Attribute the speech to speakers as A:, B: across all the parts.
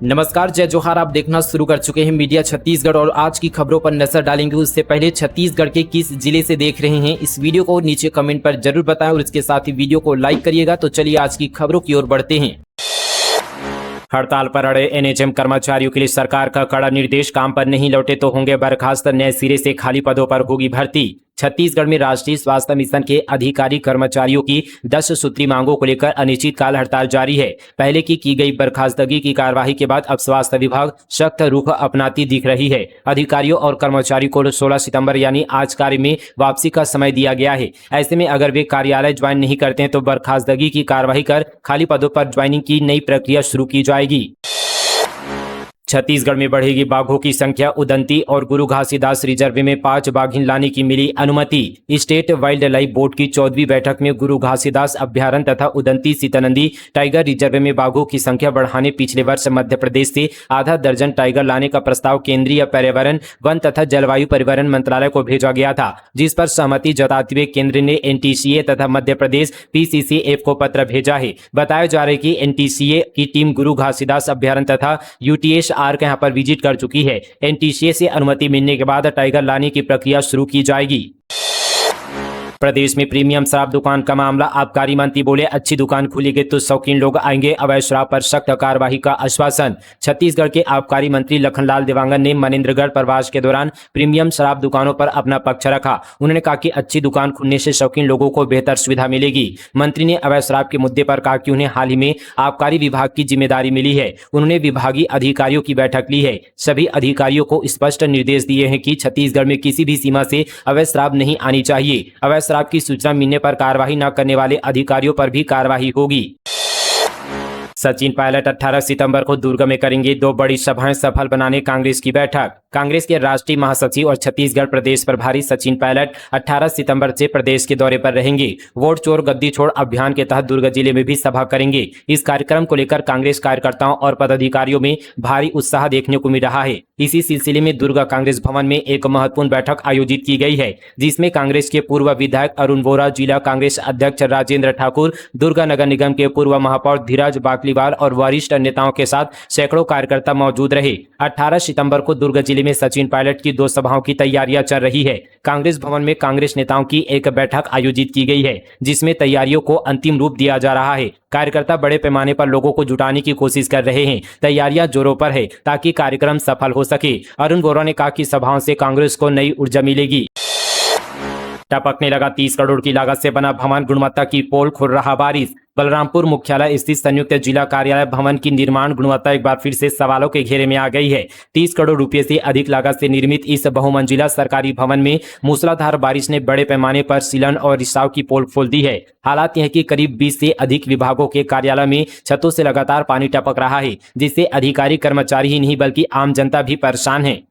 A: नमस्कार, जय जोहार। आप देखना शुरू कर चुके हैं मीडिया छत्तीसगढ़ और आज की खबरों पर नजर डालेंगे। उससे पहले छत्तीसगढ़ के किस जिले से देख रहे हैं इस वीडियो को नीचे कमेंट पर जरूर बताएं और इसके साथ ही वीडियो को लाइक करिएगा। तो चलिए आज की खबरों की ओर बढ़ते हैं। हड़ताल पर अड़े एनएचएम कर्मचारियों के लिए सरकार का कड़ा निर्देश, काम पर नहीं लौटे तो होंगे बर्खास्त, नए सिरे से खाली पदों पर होगी भर्ती। छत्तीसगढ़ में राष्ट्रीय स्वास्थ्य मिशन के अधिकारी कर्मचारियों की 10 सूत्री मांगों को लेकर अनिश्चितकाल हड़ताल जारी है। पहले की गई बर्खास्तगी की कार्यवाही के बाद अब स्वास्थ्य विभाग सख्त रुख अपनाती दिख रही है। अधिकारियों और कर्मचारियों को 16 सितंबर यानी आज कार्य में वापसी का समय दिया गया है। ऐसे में अगर वे कार्यालय ज्वाइन नहीं करते हैं तो बर्खास्तगी की कार्यवाही कर खाली पदों पर ज्वाइनिंग की नई प्रक्रिया शुरू की जाएगी। छत्तीसगढ़ में बढ़ेगी बाघों की संख्या, उदंती और गुरु घासीदास रिजर्व में 5 बाघिन लाने की मिली अनुमति। स्टेट वाइल्ड लाइफ बोर्ड की 14वीं बैठक में गुरु घासीदास अभ्यारण्य तथा उदंती सीतानंदी टाइगर रिजर्व में बाघों की संख्या बढ़ाने पिछले वर्ष मध्य प्रदेश से आधा दर्जन टाइगर लाने का प्रस्ताव केंद्रीय पर्यावरण, वन तथा जलवायु परिवर्तन मंत्रालय को भेजा गया था, जिस पर सहमति जताते हुए केंद्र ने एनटीसीए तथा मध्य प्रदेश पीसीसीएफ को पत्र भेजा है। बताया जा रहा है कि एनटीसीए की टीम गुरु घासीदास अभ्यारण्य तथा यूटीएस के यहाँ पर विजिट कर चुकी है। एनटीसीए से अनुमति मिलने के बाद टाइगर लाने की प्रक्रिया शुरू की जाएगी। प्रदेश में प्रीमियम शराब दुकान का मामला, आबकारी मंत्री बोले अच्छी दुकान खुलेगी तो शौकीन लोग आएंगे, अवैध शराब पर सख्त कार्रवाई का आश्वासन। छत्तीसगढ़ के आबकारी मंत्री लखनलाल देवांगन ने मनेन्द्रगढ़ प्रवास के दौरान प्रीमियम शराब दुकानों पर अपना पक्ष रखा। उन्होंने कहा कि अच्छी दुकान खुलने से शौकीन लोगों को बेहतर सुविधा मिलेगी। मंत्री ने अवैध शराब के मुद्दे पर कहा कि उन्हें हाल ही में आबकारी विभाग की जिम्मेदारी मिली है। उन्होंने विभागीय अधिकारियों की बैठक ली है। सभी अधिकारियों को स्पष्ट निर्देश दिए हैं कि छत्तीसगढ़ में किसी भी सीमा से अवैध शराब नहीं आनी चाहिए। अवैध शराब की सूचना मिलने पर कार्रवाई न करने वाले अधिकारियों पर भी कार्रवाई होगी। सचिन पायलट 18 सितंबर को दुर्ग में करेंगे 2 बड़ी सभाएं, सफल बनाने कांग्रेस की बैठक। कांग्रेस के राष्ट्रीय महासचिव और छत्तीसगढ़ प्रदेश प्रभारी सचिन पायलट 18 सितंबर से प्रदेश के दौरे पर रहेंगे। वोट चोर गद्दी छोड़ अभियान के तहत दुर्ग जिले में भी सभा करेंगे। इस कार्यक्रम को लेकर कांग्रेस कार्यकर्ताओं और पदाधिकारियों में भारी उत्साह देखने को मिल रहा है। इसी सिलसिले में दुर्ग कांग्रेस भवन में एक महत्वपूर्ण बैठक आयोजित की गई है, जिसमें कांग्रेस के पूर्व विधायक अरुण वोरा, जिला कांग्रेस अध्यक्ष राजेंद्र ठाकुर, दुर्ग नगर निगम के पूर्व महापौर धीरज बाकलीवाल और वरिष्ठ नेताओं के साथ सैकड़ों कार्यकर्ता मौजूद रहे। 18 सितंबर को दुर्ग जिले में सचिन पायलट की 2 सभाओं की तैयारियां चल रही है। कांग्रेस भवन में कांग्रेस नेताओं की एक बैठक आयोजित की गई है, जिसमें तैयारियों को अंतिम रूप दिया जा रहा है। कार्यकर्ता बड़े पैमाने पर लोगों को जुटाने की कोशिश कर रहे हैं। तैयारियां जोरों पर है ताकि कार्यक्रम सफल हो सके। अरुण वोरा ने कहा कि सभाओं से कांग्रेस को नई ऊर्जा मिलेगी। टपकने लगा 30 करोड़ की लागत से बना भवन, गुणवत्ता की पोल खुल रहा बारिश। बलरामपुर मुख्यालय स्थित संयुक्त जिला कार्यालय भवन की निर्माण गुणवत्ता एक बार फिर से सवालों के घेरे में आ गई है। 30 करोड़ रुपए से अधिक लागत से निर्मित इस बहुमंजिला सरकारी भवन में मूसलाधार बारिश ने बड़े पैमाने पर सीलन और रिसाव की पोल खोल दी है। हालात यह कि करीब 20 से अधिक विभागों के कार्यालय में छतों से लगातार पानी टपक रहा है, जिससे अधिकारी कर्मचारी ही नहीं बल्कि आम जनता भी परेशान है।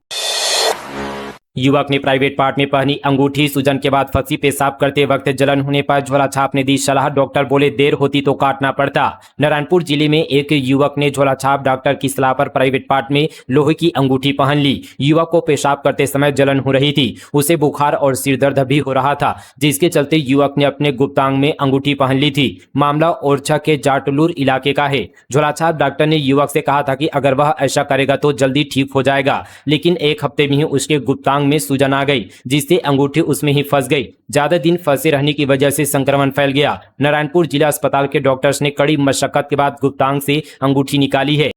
A: युवक ने प्राइवेट पार्ट में पहनी अंगूठी, सूजन के बाद फंसी, पेशाब करते वक्त जलन होने पर झोला छाप ने दी सलाह, डॉक्टर बोले देर होती तो काटना पड़ता। नारायणपुर जिले में एक युवक ने झोला छाप डॉक्टर की सलाह पर प्राइवेट पार्ट में लोहे की अंगूठी पहन ली। युवक को पेशाब करते समय जलन हो रही थी, उसे बुखार और सिर दर्द भी हो रहा था, जिसके चलते युवक ने अपने गुप्तांग में अंगूठी पहन ली थी। मामला ओरछा के जाटलूर इलाके का है। झोला छाप डॉक्टर ने युवक से कहा था कि अगर वह ऐसा करेगा तो जल्दी ठीक हो जाएगा, लेकिन 1 हफ्ते में ही उसके गुप्तांग में सूजन आ गई, जिससे अंगूठी उसमें ही फंस गई। ज्यादा दिन फंसे रहने की वजह से संक्रमण फैल गया। नारायणपुर जिला अस्पताल के डॉक्टर्स ने कड़ी मशक्कत के बाद गुप्तांग से अंगूठी निकाली है।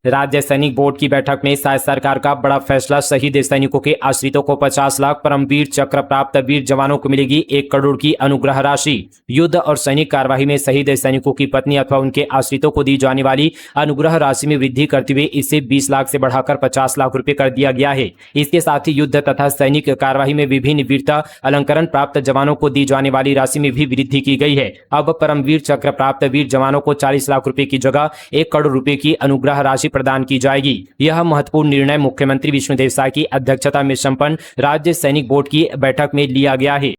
A: राज्य सैनिक बोर्ड की बैठक में शायद सरकार का बड़ा फैसला, शहीद सैनिकों के आश्रितों को 50 लाख, परमवीर चक्र प्राप्त वीर जवानों को मिलेगी 1 करोड़ की अनुग्रह राशि। युद्ध और सैनिक कार्यवाही में शहीद सैनिकों की पत्नी अथवा उनके आश्रितों को दी जाने वाली अनुग्रह राशि में वृद्धि करते हुए इसे 20 लाख से बढ़ाकर 50 लाख रुपए कर दिया गया है। इसके साथ ही युद्ध तथा सैनिक कार्यवाही में विभिन्न वीरता अलंकरण प्राप्त जवानों को दी जाने वाली राशि में भी वृद्धि की गई है। अब परमवीर चक्र प्राप्त वीर जवानों को 40 लाख रुपए की जगह 1 करोड़ रुपए की अनुग्रह राशि प्रदान की जाएगी। यह महत्वपूर्ण निर्णय मुख्यमंत्री विष्णुदेव साय की अध्यक्षता में संपन्न राज्य सैनिक बोर्ड की बैठक में लिया गया है।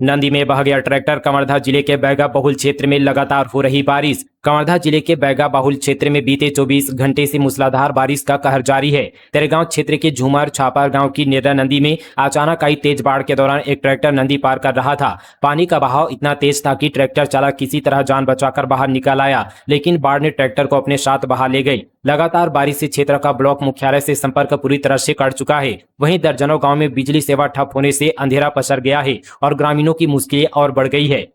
A: नंदी में बह गया ट्रैक्टर, कवर्धा जिले के बैगा बहुल क्षेत्र में लगातार हो रही बारिश। कवर्धा जिले के बैगा बाहुल क्षेत्र में बीते 24 घंटे से मूसलाधार बारिश का कहर जारी है। तेरेगांव क्षेत्र के झूमर छापर गांव की निर्रा नदी में अचानक आई तेज बाढ़ के दौरान एक ट्रैक्टर नदी पार कर रहा था। पानी का बहाव इतना तेज था कि ट्रैक्टर चालक किसी तरह जान बचाकर बाहर निकल आया, लेकिन बाढ़ ने ट्रैक्टर को अपने साथ बहा ले गई। लगातार बारिश से क्षेत्र का ब्लॉक मुख्यालय से संपर्क पूरी तरह से कट चुका है। वहीं दर्जनों गाँव में बिजली सेवा ठप होने से अंधेरा पसर गया है और ग्रामीणों की मुश्किलें और बढ़ गई है।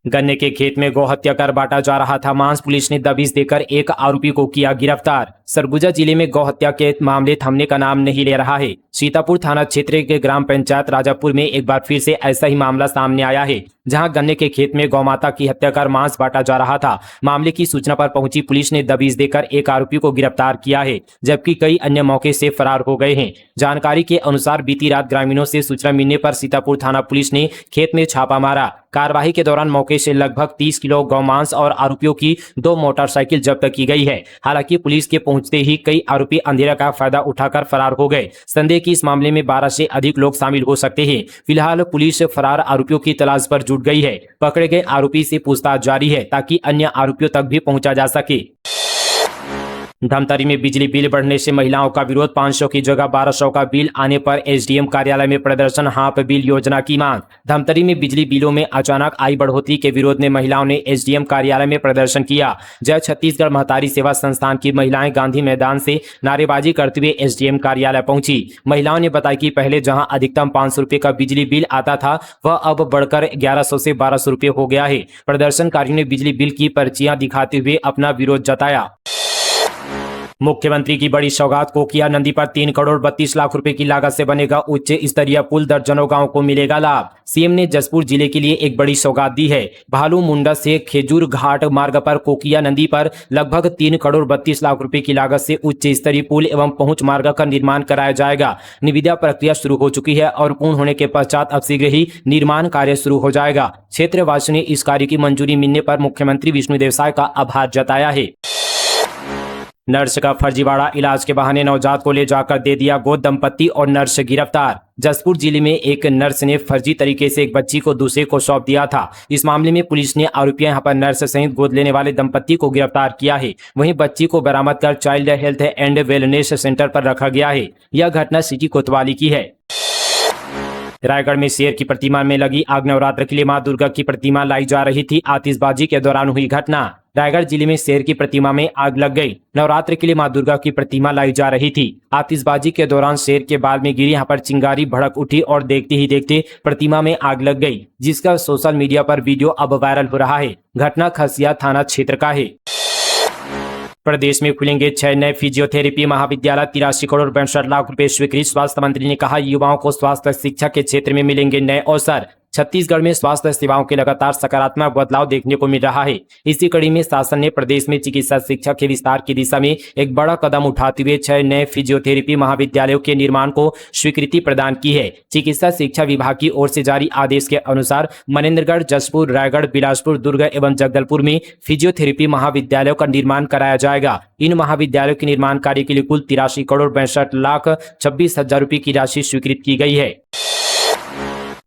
A: गन्ने के खेत में गौ हत्या कर बांटा जा रहा था मांस, पुलिस ने दबिश देकर एक आरोपी को किया गिरफ्तार। सरगुजा जिले में गौ हत्या के मामले थमने का नाम नहीं ले रहा है। सीतापुर थाना क्षेत्र के ग्राम पंचायत राजापुर में एक बार फिर से ऐसा ही मामला सामने आया है, जहां गन्ने के खेत में गौ माता की हत्या कर मांस बांटा जा रहा था। मामले की सूचना पर पहुंची पुलिस ने दबिश देकर एक आरोपी को गिरफ्तार किया है, जबकि कई अन्य मौके से फरार हो गए हैं। जानकारी के अनुसार बीती रात ग्रामीणों से सूचना मिलने पर सीतापुर थाना पुलिस ने खेत में छापा मारा। कार्रवाई के दौरान मौके से लगभग 30 किलो गौमांस और आरोपियों की 2 मोटरसाइकिल जब्त की गई है। हालांकि पुलिस के पहुंचते ही कई आरोपी अंधेरा का फायदा उठाकर फरार हो गए। संदेह कि इस मामले में 12 से अधिक लोग शामिल हो सकते हैं। फिलहाल पुलिस फरार आरोपियों की तलाश पर जुट गई है। पकड़े गए आरोपी से पूछताछ जारी है ताकि अन्य आरोपियों तक भी पहुंचा जा सके। धमतरी में बिजली बिल बढ़ने से महिलाओं का विरोध, 500 की जगह 1200 का बिल आने पर एसडीएम कार्यालय में प्रदर्शन, हाफ बिल योजना की मांग। धमतरी में बिजली बिलों में अचानक आई बढ़ोतरी के विरोध में महिलाओं ने एसडीएम कार्यालय में प्रदर्शन किया। जय छत्तीसगढ़ महतारी सेवा संस्थान की महिलाएं गांधी मैदान से नारेबाजी करते हुए एसडीएम कार्यालय पहुंची। महिलाओं ने बताया कि पहले जहां अधिकतम 500 रुपये का बिजली बिल आता था, वह अब बढ़कर 1100 से 1200 रुपये हो गया है। प्रदर्शनकारियों ने बिजली बिल की पर्चियां दिखाते हुए अपना विरोध जताया। मुख्यमंत्री की बड़ी सौगात, कोकिया नदी पर 3 करोड़ 32 लाख रुपए की लागत से बनेगा उच्च स्तरीय पुल, दर्जनों गांव को मिलेगा लाभ। सीएम ने जसपुर जिले के लिए एक बड़ी सौगात दी है। भालू मुंडा से खेजूर घाट मार्ग पर कोकिया नदी पर लगभग 3 करोड़ 32 लाख रुपए की लागत से उच्च स्तरीय पुल एवं पहुंच मार्ग का निर्माण कराया जाएगा। निविदा प्रक्रिया शुरू हो चुकी है और पूर्ण होने के पश्चात अब शीघ्र ही निर्माण कार्य शुरू हो जाएगा। क्षेत्रवासियों ने इस कार्य की मंजूरी मिलने पर मुख्यमंत्री विष्णुदेव साय का आभार जताया है। नर्स का फर्जीवाड़ा, इलाज के बहाने नवजात को ले जाकर दे दिया गोद, दंपति और नर्स गिरफ्तार। जसपुर जिले में एक नर्स ने फर्जी तरीके से एक बच्ची को दूसरे को सौंप दिया था। इस मामले में पुलिस ने आरोपियों यहां पर नर्स सहित गोद लेने वाले दंपति को गिरफ्तार किया है। वहीं बच्ची को बरामद कर child health and wellness centre पर रखा गया है। यह घटना सिटी कोतवाली की है। रायगढ़ में शेर की प्रतिमा में लगी आग, नवरात्र के लिए मां दुर्गा की प्रतिमा लाई जा रही थी। आतिशबाजी के दौरान हुई घटना। रायगढ़ जिले में शेर की प्रतिमा में आग लग गई। नवरात्र के लिए मां दुर्गा की प्रतिमा लाई जा रही थी। आतिशबाजी के दौरान शेर के बाल में गिरी, यहाँ पर चिंगारी भड़क उठी और देखते ही देखते प्रतिमा में आग लग गई, जिसका सोशल मीडिया पर वीडियो अब वायरल हो रहा है। घटना खसिया थाना क्षेत्र का है। प्रदेश में खुलेंगे 6 नए फिजियोथेरेपी महाविद्यालय, 83 करोड़ 62 लाख रुपए स्वीकृत। स्वास्थ्य मंत्री ने कहा, युवाओं को स्वास्थ्य शिक्षा के क्षेत्र में मिलेंगे नए अवसर। छत्तीसगढ़ में स्वास्थ्य सेवाओं के लगातार सकारात्मक बदलाव देखने को मिल रहा है। इसी कड़ी में शासन ने प्रदेश में चिकित्सा शिक्षा के विस्तार की दिशा में एक बड़ा कदम उठाते हुए 6 नए फिजियोथेरेपी महाविद्यालयों के निर्माण को स्वीकृति प्रदान की है। चिकित्सा शिक्षा विभाग की ओर से जारी आदेश के अनुसार मनेन्द्रगढ़, जसपुर, रायगढ़, बिलासपुर, दुर्ग एवं जगदलपुर में फिजियोथेरेपी महाविद्यालयों का निर्माण कराया जाएगा। इन महाविद्यालयों के निर्माण कार्य के लिए कुल 83 करोड़ 62 लाख 26 हजार रुपए की राशि स्वीकृत की गई है।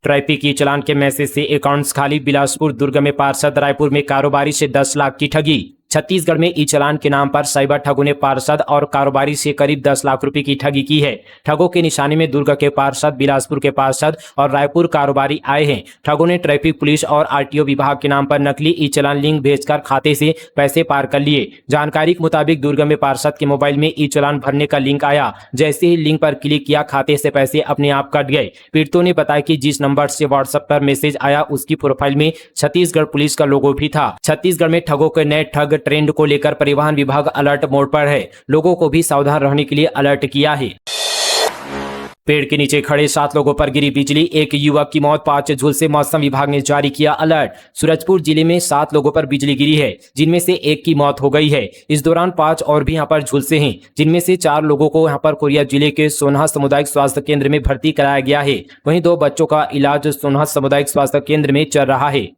A: ट्रैफिक की चालान के मैसेज से अकाउंट्स खाली, बिलासपुर, दुर्ग में पार्षद, रायपुर में कारोबारी से 10 लाख की ठगी। छत्तीसगढ़ में ई चालान के नाम पर साइबर ठगों ने पार्षद और कारोबारी से करीब 10 लाख रुपए की ठगी की है। ठगों के निशाने में दुर्ग के पार्षद, बिलासपुर के पार्षद और रायपुर कारोबारी आए हैं। ठगों ने ट्रैफिक पुलिस और आरटीओ विभाग के नाम पर नकली ई चालान लिंक भेजकर खाते से पैसे पार कर लिए। जानकारी के मुताबिक दुर्ग में पार्षद के मोबाइल में ई चालान भरने का लिंक आया। जैसे ही लिंक पर क्लिक किया, खाते से पैसे अपने आप कट गए। पीड़ितों ने बताया कि जिस नंबर से व्हाट्सएप पर मैसेज आया, उसकी प्रोफाइल में छत्तीसगढ़ पुलिस का लोगो भी था। छत्तीसगढ़ में ठगों के नए ठग ट्रेंड को लेकर परिवहन विभाग अलर्ट मोड पर है। लोगों को भी सावधान रहने के लिए अलर्ट किया है। पेड़ के नीचे खड़े 7 लोगों पर गिरी बिजली, एक युवक की मौत, 5 झुलसे। मौसम विभाग ने जारी किया अलर्ट। सूरजपुर जिले में 7 लोगों पर बिजली गिरी है, जिनमें से 1 की मौत हो गई है। इस दौरान 5 और भी यहाँ पर झुलसे हैं, जिनमें से 4 लोगों को यहाँ पर कोरिया जिले के सोनहा सामुदायिक स्वास्थ्य केंद्र में भर्ती कराया गया है। वहीं 2 बच्चों का इलाज सोनहा सामुदायिक स्वास्थ्य केंद्र में चल रहा है।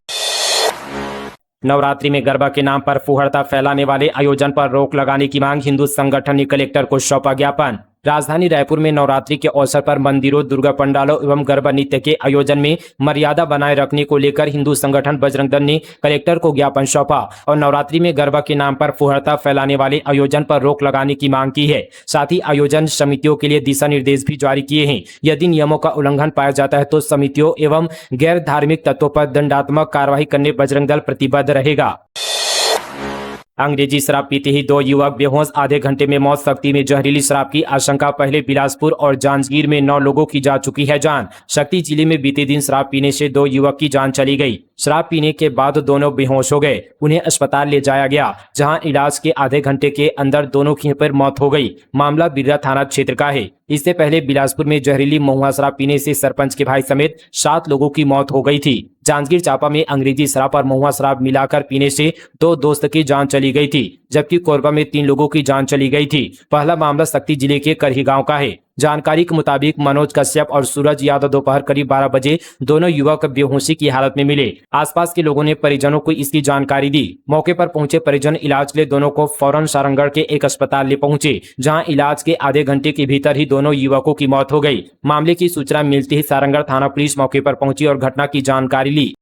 A: नवरात्रि में गरबा के नाम पर फुहड़ता फैलाने वाले आयोजन पर रोक लगाने की मांग, हिंदू संगठन ने कलेक्टर को सौंपा ज्ञापन। राजधानी रायपुर में नवरात्रि के अवसर पर मंदिरों, दुर्गा पंडालों एवं गरबा नृत्य के आयोजन में मर्यादा बनाए रखने को लेकर हिंदू संगठन बजरंग दल ने कलेक्टर को ज्ञापन सौंपा और नवरात्रि में गरबा के नाम पर फुहड़ता फैलाने वाले आयोजन पर रोक लगाने की मांग की है। साथ ही आयोजन समितियों के लिए दिशा निर्देश भी जारी किए हैं। यदि नियमों का उल्लंघन पाया जाता है तो समितियों एवं गैर धार्मिक तत्वों पर दंडात्मक कार्रवाई करने बजरंग दल प्रतिबद्ध रहेगा। अंग्रेजी शराब पीते ही 2 युवक बेहोश, आधे घंटे में मौत। शक्ति में जहरीली शराब की आशंका। पहले बिलासपुर और जांजगीर में 9 लोगों की जा चुकी है जान। शक्ति जिले में बीते दिन शराब पीने से 2 युवक की जान चली गई। शराब पीने के बाद दोनों बेहोश हो गए। उन्हें अस्पताल ले जाया गया, जहां इलाज के आधे घंटे के अंदर दोनों की पर मौत हो गई। मामला बिर्रा थाना क्षेत्र का है। इससे पहले बिलासपुर में जहरीली महुआ शराब पीने से सरपंच के भाई समेत 7 लोगों की मौत हो गई थी। जांजगीर चांपा में अंग्रेजी शराब और महुआ शराब मिलाकर पीने से 2 दोस्त की जान चली गई थी, जबकि कोरबा में 3 लोगों की जान चली गई थी। पहला मामला शक्ति जिले के करही गांव का है। जानकारी के मुताबिक मनोज कश्यप और सूरज यादव दोपहर करीब 12 बजे दोनों युवक बेहोशी की हालत में मिले। आसपास के लोगों ने परिजनों को इसकी जानकारी दी। मौके पर पहुंचे परिजन इलाज के लिए दोनों को फौरन सारंगढ़ के एक अस्पताल ले पहुंचे, जहां इलाज के आधे घंटे के भीतर ही दोनों युवकों की मौत हो गई। मामले की सूचना मिलते ही सारंगढ़ थाना पुलिस मौके पर पहुंची और घटना की जानकारी ली।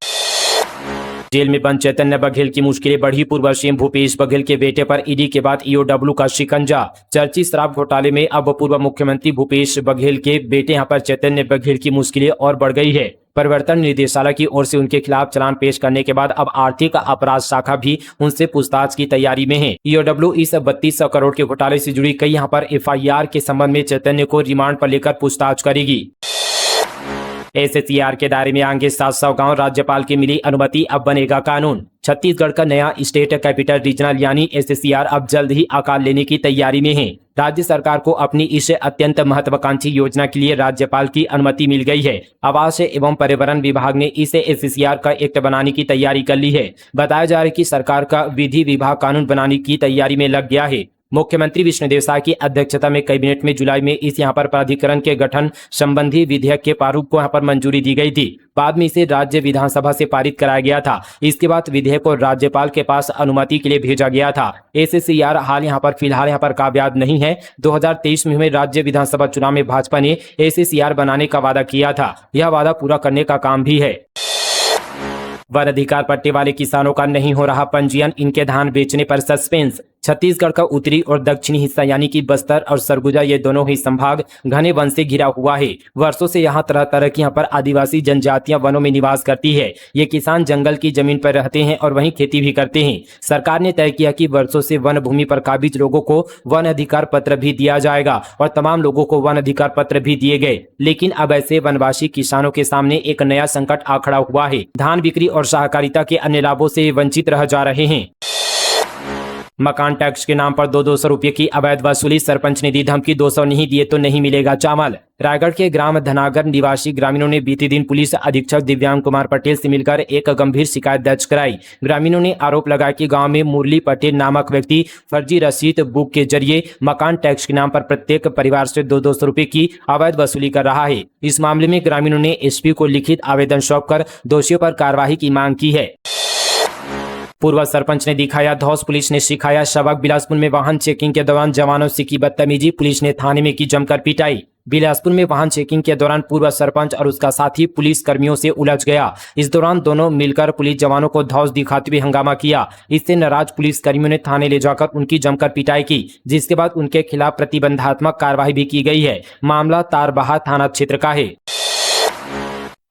A: जेल में बंद चैतन्य बघेल की मुश्किलें बढ़ी। पूर्व सीएम भूपेश बघेल के बेटे पर ईडी के बाद ईओडब्ल्यू का शिकंजा। चर्चित शराब घोटाले में अब पूर्व मुख्यमंत्री भूपेश बघेल के बेटे यहां पर चैतन्य बघेल की मुश्किलें और बढ़ गई है। प्रवर्तन निदेशालय की ओर से उनके खिलाफ चालान पेश करने के बाद अब आर्थिक अपराध शाखा भी उनसे पूछताछ की तैयारी में है। ईओडब्ल्यू इस 3200 करोड़ के घोटाले से जुड़ी कई यहां पर एफआईआर के संबंध में चैतन्य को रिमांड पर लेकर पूछताछ करेगी। एसएससीआर के दायरे में आएंगे 700 गांव। राज्यपाल की मिली अनुमति, अब बनेगा कानून। छत्तीसगढ़ का नया स्टेट कैपिटल रीजनल यानी एसएससीआर अब जल्द ही आकार लेने की तैयारी में है। राज्य सरकार को अपनी इस अत्यंत महत्वाकांक्षी योजना के लिए राज्यपाल की अनुमति मिल गई है। आवास एवं पर्यावरण विभाग ने इसे एसएससीआर का एक्ट बनाने की तैयारी कर ली है। बताया जा रहा है कि सरकार का विधि विभाग कानून बनाने की तैयारी में लग गया है। मुख्यमंत्री विष्णुदेव साय की अध्यक्षता में कैबिनेट में जुलाई में इस यहाँ पर प्राधिकरण के गठन संबंधी विधेयक के प्रारूप को यहाँ पर मंजूरी दी गई थी। बाद में इसे राज्य विधानसभा से पारित कराया गया था। इसके बाद विधेयक को राज्यपाल के पास अनुमति के लिए भेजा गया था। एसएससीआर हाल यहाँ पर फिलहाल यहाँ पर कामयाब नहीं है। 2023 में हुए राज्य विधानसभा चुनाव में भाजपा ने एसएससीआर बनाने का वादा किया था। यह वादा पूरा करने का काम भी है। वन अधिकार पट्टे वाले किसानों का नहीं हो रहा पंजीयन, इनके धान बेचने पर सस्पेंस। छत्तीसगढ़ का उत्तरी और दक्षिणी हिस्सा यानी कि बस्तर और सरगुजा ये दोनों ही संभाग घने वन से घिरा हुआ है। वर्षों से यहाँ तरह तरह की यहाँ पर आदिवासी जनजातियां वनों में निवास करती है। ये किसान जंगल की जमीन पर रहते हैं और वहीं खेती भी करते हैं। सरकार ने तय किया कि वर्षों से वन भूमि पर काबिज लोगों को वन अधिकार पत्र भी दिया जाएगा और तमाम लोगों को वन अधिकार पत्र भी दिए गए। लेकिन अब ऐसे वनवासी किसानों के सामने एक नया संकट आ खड़ा हुआ है। धान बिक्री और सहकारिता के अन्य लाभों से वंचित रह जा रहे हैं। मकान टैक्स के नाम पर 200 रुपये की अवैध वसूली। सरपंच ने दी धमकी, 200 नहीं दिए तो नहीं मिलेगा चावल। रायगढ़ के ग्राम धनागर निवासी ग्रामीणों ने बीते दिन पुलिस अधीक्षक दिव्यांग कुमार पटेल से मिलकर एक गंभीर शिकायत दर्ज कराई। ग्रामीणों ने आरोप लगाया कि गांव में मुरली पटेल नामक व्यक्ति फर्जी रसीद बुक के जरिए मकान टैक्स के नाम पर प्रत्येक परिवार से 200 रुपये की अवैध वसूली कर रहा है। इस मामले में ग्रामीणों ने एसपी को लिखित आवेदन सौंपकर दोषियों पर कार्रवाई की मांग की है। पूर्व सरपंच ने दिखाया धौंस, पुलिस ने सिखाया सबक। बिलासपुर में वाहन चेकिंग के दौरान जवानों से की बदतमीजी, पुलिस ने थाने में की जमकर पिटाई। बिलासपुर में वाहन चेकिंग के दौरान पूर्व सरपंच और उसका साथी पुलिस कर्मियों से उलझ गया। इस दौरान दोनों मिलकर पुलिस जवानों को धौंस दिखाते हुए हंगामा किया। इससे नाराज पुलिस कर्मियों ने थाने ले जाकर उनकी जमकर पिटाई की, जिसके बाद उनके खिलाफ प्रतिबंधात्मक कार्रवाई भी की गई है। मामला तारबहार थाना क्षेत्र का है।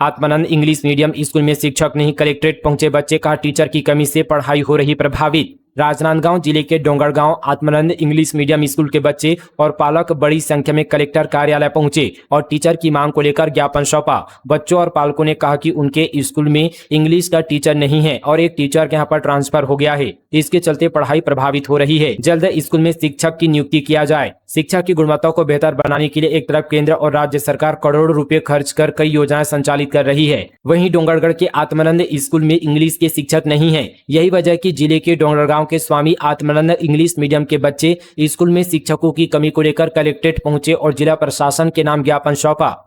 A: आत्मानंद इंग्लिश मीडियम स्कूल में शिक्षक नहीं, कलेक्ट्रेट पहुंचे बच्चे का टीचर की कमी से पढ़ाई हो रही प्रभावित। राजनांदगांव जिले के Dongargaon Atmanand English medium school के बच्चे और पालक बड़ी संख्या में कलेक्टर कार्यालय पहुंचे और टीचर की मांग को लेकर ज्ञापन सौंपा। बच्चों और पालकों ने कहा कि उनके स्कूल में इंग्लिश का टीचर नहीं है और एक टीचर के यहाँ पर ट्रांसफर हो गया है। इसके चलते पढ़ाई प्रभावित हो रही है। जल्द स्कूल में शिक्षक की नियुक्ति किया जाए। शिक्षा की गुणवत्ता को बेहतर बनाने के लिए एक तरफ केंद्र और राज्य सरकार करोड़ों रुपए खर्च कर कई योजनाएं संचालित कर रही है, वहीं डोंगरगढ़ के आत्मानंद स्कूल में इंग्लिश के शिक्षक नहीं है। यही वजह कि जिले के डोंगरगांव के स्वामी आत्मानंद इंग्लिश मीडियम के बच्चे स्कूल में शिक्षकों की कमी को लेकर कलेक्ट्रेट पहुंचे और जिला प्रशासन के नाम ज्ञापन सौंपा।